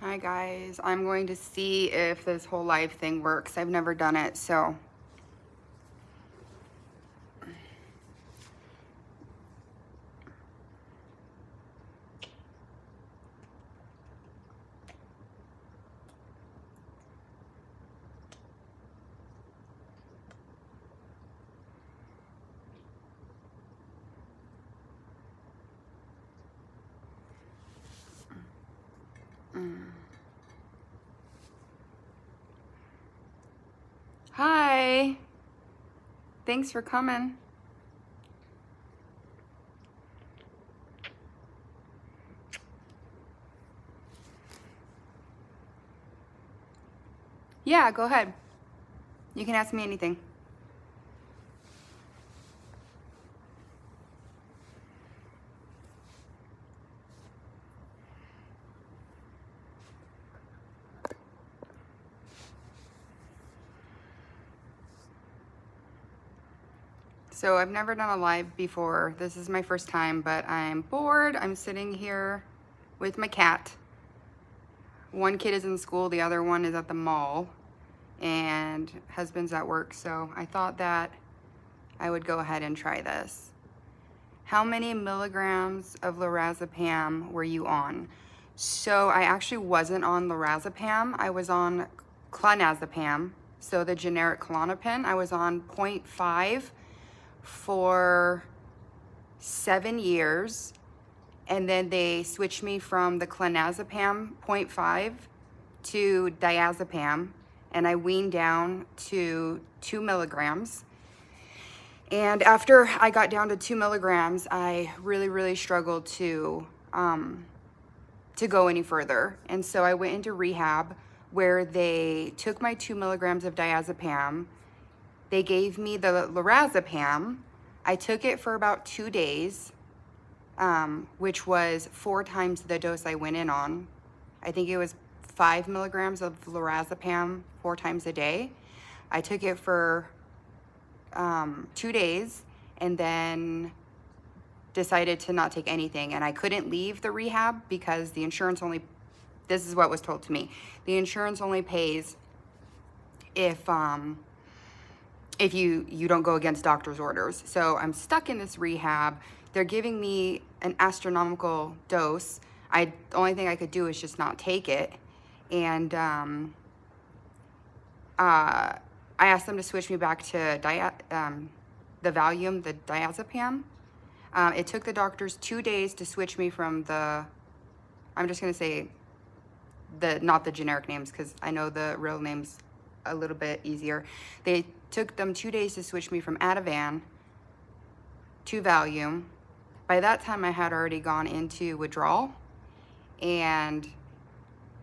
Hi guys, I'm going to see if this whole live thing works. I've never done it, so. Hi, thanks for coming. Yeah, go ahead. You can ask me anything. So I've never done a live before. This is my first time, but I'm bored. I'm sitting here with my cat. One kid is in school, the other one is at the mall, and husband's at work, so I thought that I would go ahead and try this. How many milligrams of lorazepam were you on? So I actually wasn't on lorazepam. I was on clonazepam, so the generic Klonopin. I was on 0.5 for 7 years, and then they switched me from the clonazepam 0.5 to diazepam, and I weaned down to 2 milligrams. And after I got down to 2 milligrams, I really struggled to go any further. And so I went into rehab where they took my 2 milligrams of diazepam. They gave me the lorazepam. I took it for about 2 days, which was 4 times the dose I went in on. I think it was 5 milligrams of lorazepam 4 times a day. I took it for 2 days and then decided to not take anything. And I couldn't leave the rehab because the insurance only, this is what was told to me, the insurance only pays if you don't go against doctor's orders. So I'm stuck in this rehab. They're giving me an astronomical dose. The only thing I could do is just not take it. And I asked them to switch me back to the Valium, the diazepam. It took the doctors 2 days to switch me from the, I'm just gonna say not the generic names because I know the real names a little bit easier. They took them 2 days to switch me from Ativan to Valium. By that time I had already gone into withdrawal, and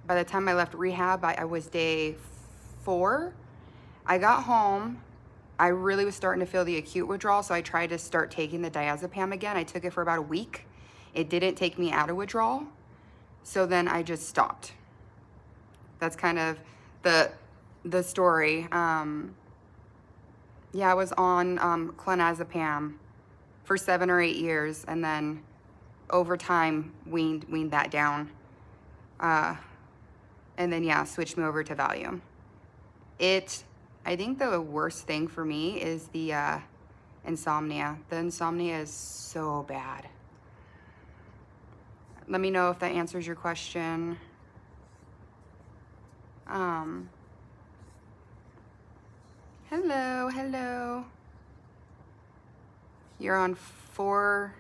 by the time I left rehab, I was day 4. I got home. I really was starting to feel the acute withdrawal, so I tried to start taking the diazepam again. I took it for about a week. It didn't take me out of withdrawal, so then I just stopped. That's kind of the story. Yeah, I was on clonazepam for 7 or 8 years, and then over time weaned that down. And then yeah, switched me over to Valium. I think the worst thing for me is the insomnia. The insomnia is so bad. Let me know if that answers your question. Hello. You're on 5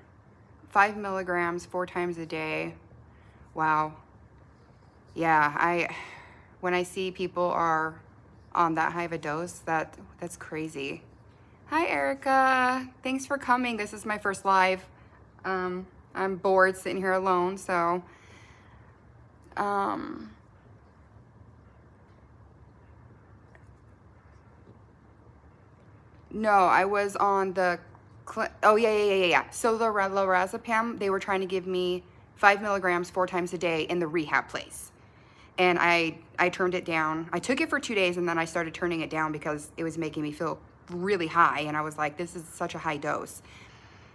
milligrams 4 times a day. Wow. Yeah, when I see people are on that high of a dose, that's crazy. Hi Erica, thanks for coming. This is my first live. I'm bored sitting here alone, so no, I was on the oh yeah. So the lorazepam, they were trying to give me 5 milligrams 4 times a day in the rehab place. And I turned it down. I took it for 2 days and then I started turning it down because it was making me feel really high. And I was like, this is such a high dose.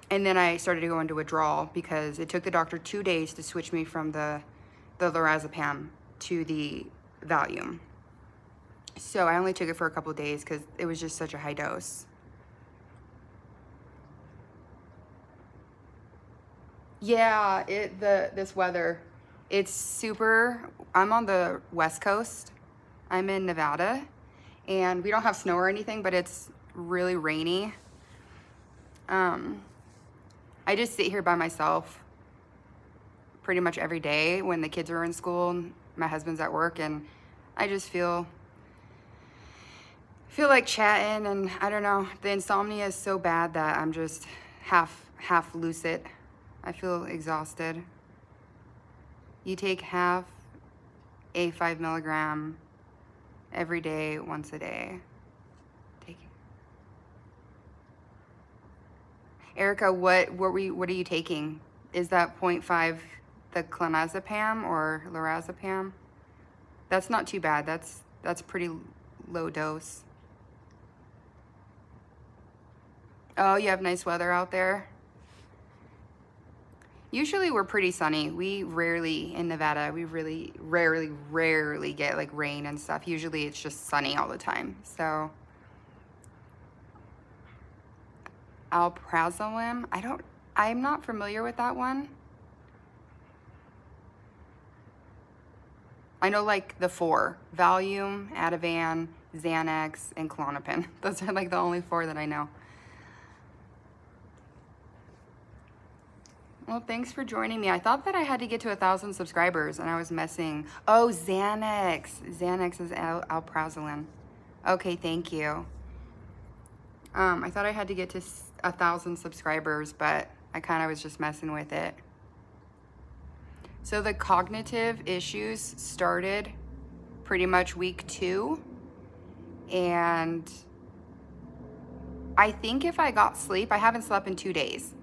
And then I started to go into withdrawal because it took the doctor 2 days to switch me from the lorazepam to the Valium. So I only took it for a couple of days because it was just such a high dose. Yeah, this weather, it's super. I'm on the West Coast. I'm in Nevada, and we don't have snow or anything, but it's really rainy. I just sit here by myself pretty much every day when the kids are in school and my husband's at work, and I just feel like chatting, and I don't know, the insomnia is so bad that I'm just half lucid. I feel exhausted. You take half a 5 milligram every day, once a day. Take it. Erica, what are you taking? Is that 0.5 the clonazepam or lorazepam? That's not too bad. That's pretty low dose. Oh, you have nice weather out there? Usually we're pretty sunny. We rarely, in Nevada, we really rarely get like rain and stuff. Usually it's just sunny all the time. So alprazolam, I'm not familiar with that one. I know like the 4, Valium, Ativan, Xanax, and Klonopin. Those are like the only 4 that I know. Well, thanks for joining me. I thought that I had to get to 1,000 subscribers and I was messing. Oh, Xanax. Xanax is alprazolam. Okay, thank you. I thought I had to get to 1,000 subscribers, but I kind of was just messing with it. So the cognitive issues started pretty much week 2. And I think if I got sleep, I haven't slept in 2 days.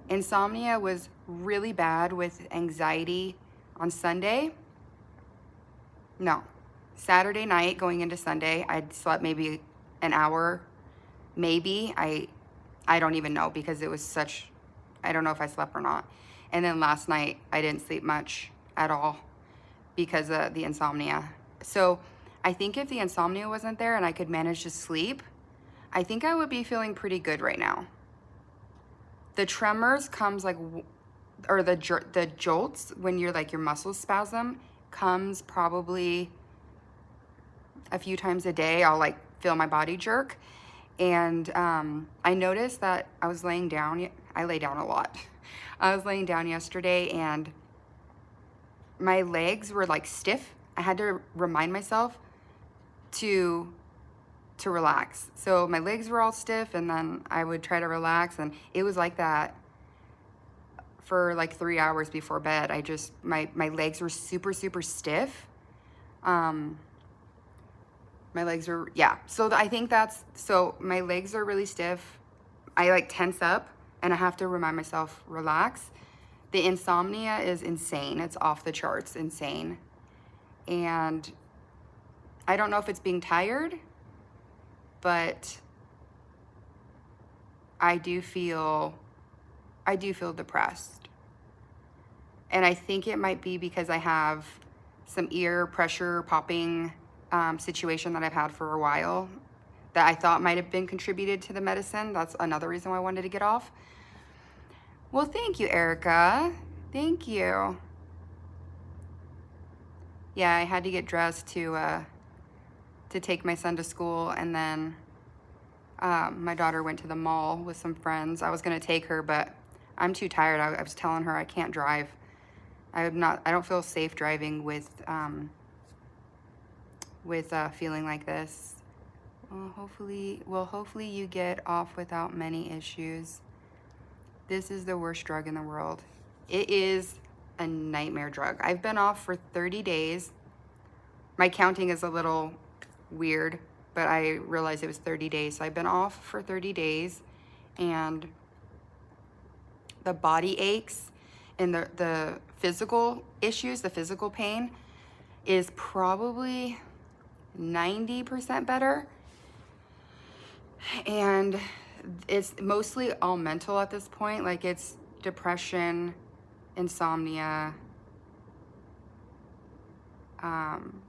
Insomnia was really bad with anxiety on Sunday. No, Saturday night going into Sunday, I'd slept maybe an hour, maybe. I don't even know because it was such, I don't know if I slept or not. And then last night, I didn't sleep much at all because of the insomnia. So I think if the insomnia wasn't there and I could manage to sleep, I think I would be feeling pretty good right now. The tremors comes like, or the jolts when you're like your muscles spasm comes probably a few times a day. I'll like feel my body jerk. And I noticed that I was laying down. I lay down a lot. I was laying down yesterday and my legs were like stiff. I had to remind myself to relax. So my legs were all stiff and then I would try to relax, and it was like that for like 3 hours before bed. I just, my legs were super stiff. My legs were, yeah. So I think so my legs are really stiff. I like tense up and I have to remind myself, relax. The insomnia is insane. It's off the charts, insane. And I don't know if it's being tired, but I do feel depressed. And I think it might be because I have some ear pressure popping situation that I've had for a while that I thought might have been contributed to the medicine. That's another reason why I wanted to get off. Well, thank you, Erica. Thank you. Yeah, I had to get dressed to take my son to school, and then my daughter went to the mall with some friends. I was gonna take her, but I'm too tired. I was telling her I can't drive. I don't feel safe driving with feeling like this. Well, hopefully you get off without many issues. This is the worst drug in the world. It is a nightmare drug. I've been off for 30 days. My counting is a little weird, but I realized it was 30 days. So I've been off for 30 days, and the body aches and the physical issues, the physical pain is probably 90% better. And it's mostly all mental at this point. Like, it's depression, insomnia, Um,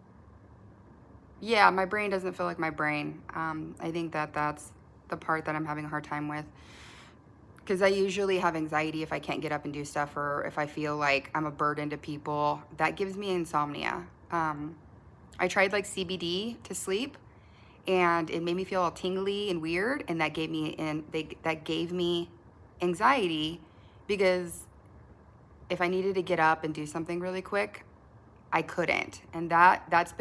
yeah, my brain doesn't feel like my brain. I think that that's the part that I'm having a hard time with. Because I usually have anxiety if I can't get up and do stuff, or if I feel like I'm a burden to people. That gives me insomnia. I tried like CBD to sleep, and it made me feel all tingly and weird, and that gave me anxiety, because if I needed to get up and do something really quick, I couldn't. And that's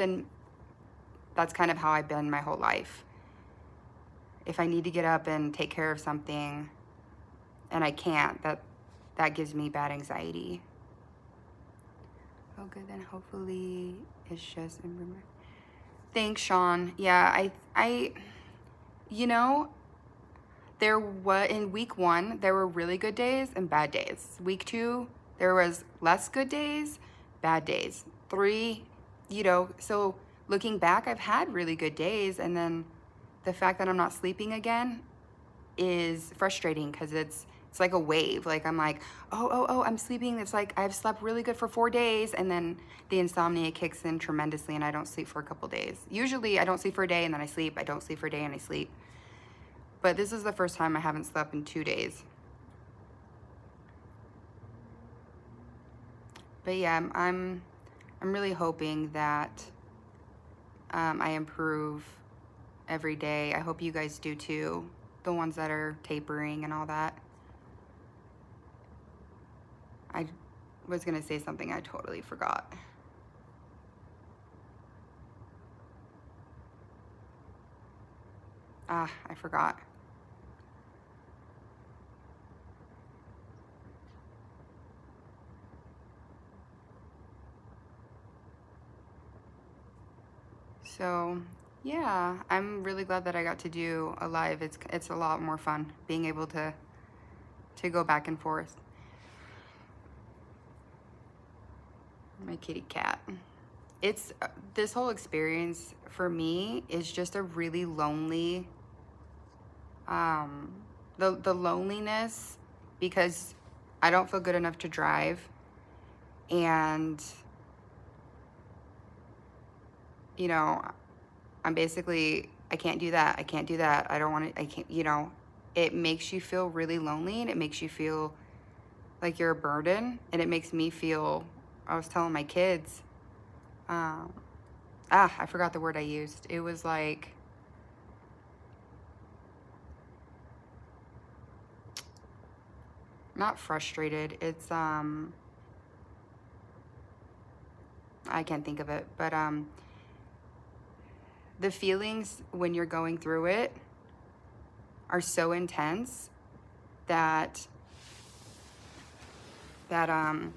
kind of how I've been my whole life. If I need to get up and take care of something and I can't, that gives me bad anxiety. Oh, good. Then hopefully it's just. Thanks, Sean. Yeah, you know, in week 1 there were really good days and bad days. Week 2 there was less good days, bad days. 3, so looking back, I've had really good days, and then the fact that I'm not sleeping again is frustrating, because it's like a wave. Like, I'm like, oh, I'm sleeping. It's like I've slept really good for 4 days, and then the insomnia kicks in tremendously, and I don't sleep for a couple days. Usually I don't sleep for a day and then I sleep. I don't sleep for a day and I sleep. But this is the first time I haven't slept in 2 days. But yeah, I'm really hoping that I improve every day. I hope you guys do too, the ones that are tapering and all that. I was gonna say something, I totally forgot. I forgot. So yeah, I'm really glad that I got to do a live. It's a lot more fun being able to go back and forth. My kitty cat. It's this whole experience for me is just a really lonely, the loneliness, because I don't feel good enough to drive, and I'm basically, I can't do that. I can't do that. I don't want to, I can't, it makes you feel really lonely, and it makes you feel like you're a burden, and it makes me feel, I was telling my kids, I forgot the word I used. It was like, not frustrated. It's, I can't think of it, but, the feelings when you're going through it are so intense that in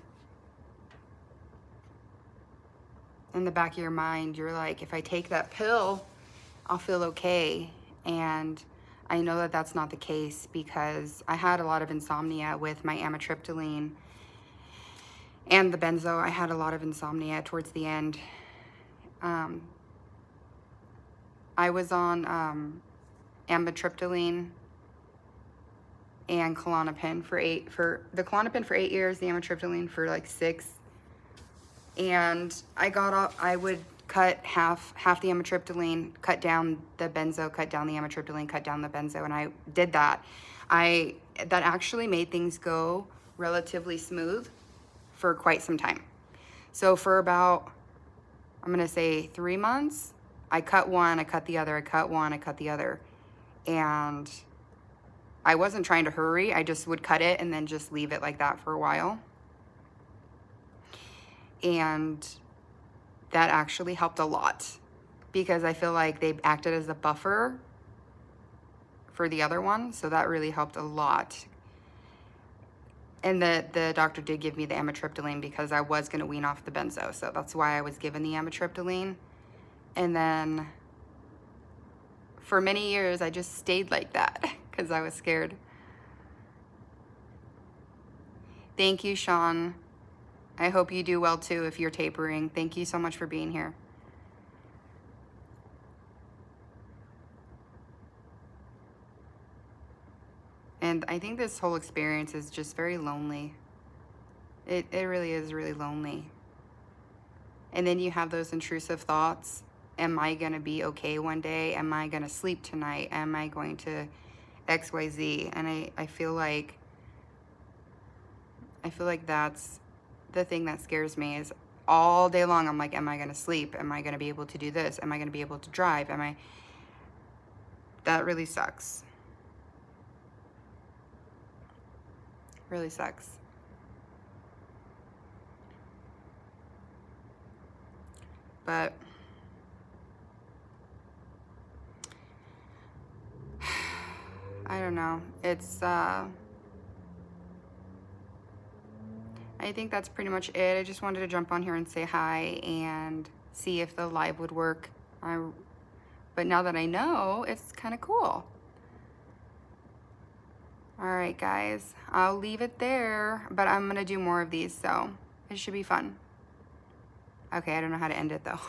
the back of your mind, you're like, if I take that pill, I'll feel okay. And I know that that's not the case, because I had a lot of insomnia with my amitriptyline and the benzo. I had a lot of insomnia towards the end. I was on amitriptyline and Klonopin for the Klonopin for 8 years, the amitriptyline for like 6. And I would cut half the amitriptyline, cut down the benzo, cut down the amitriptyline, cut down the benzo, and I did that. That actually made things go relatively smooth for quite some time. So for about, I'm gonna say 3 months, I cut one, I cut the other, I cut one, I cut the other. And I wasn't trying to hurry. I just would cut it and then just leave it like that for a while. And that actually helped a lot, because I feel like they acted as a buffer for the other one. So that really helped a lot. And the doctor did give me the amitriptyline, because I was going to wean off the benzo. So that's why I was given the amitriptyline. And then for many years, I just stayed like that because I was scared. Thank you, Sean. I hope you do well too if you're tapering. Thank you so much for being here. And I think this whole experience is just very lonely. It really is really lonely. And then you have those intrusive thoughts. Am I going to be okay one day? Am I going to sleep tonight? Am I going to XYZ? And I feel like that's the thing that scares me, is all day long I'm like, am I going to sleep? Am I going to be able to do this? Am I going to be able to drive? That really sucks. Really sucks. But I don't know. It's I think that's pretty much it. I just wanted to jump on here and say hi and see if the live would work. But now that I know, it's kind of cool. All right, guys, I'll leave it there, but I'm going to do more of these, so it should be fun. Okay, I don't know how to end it though.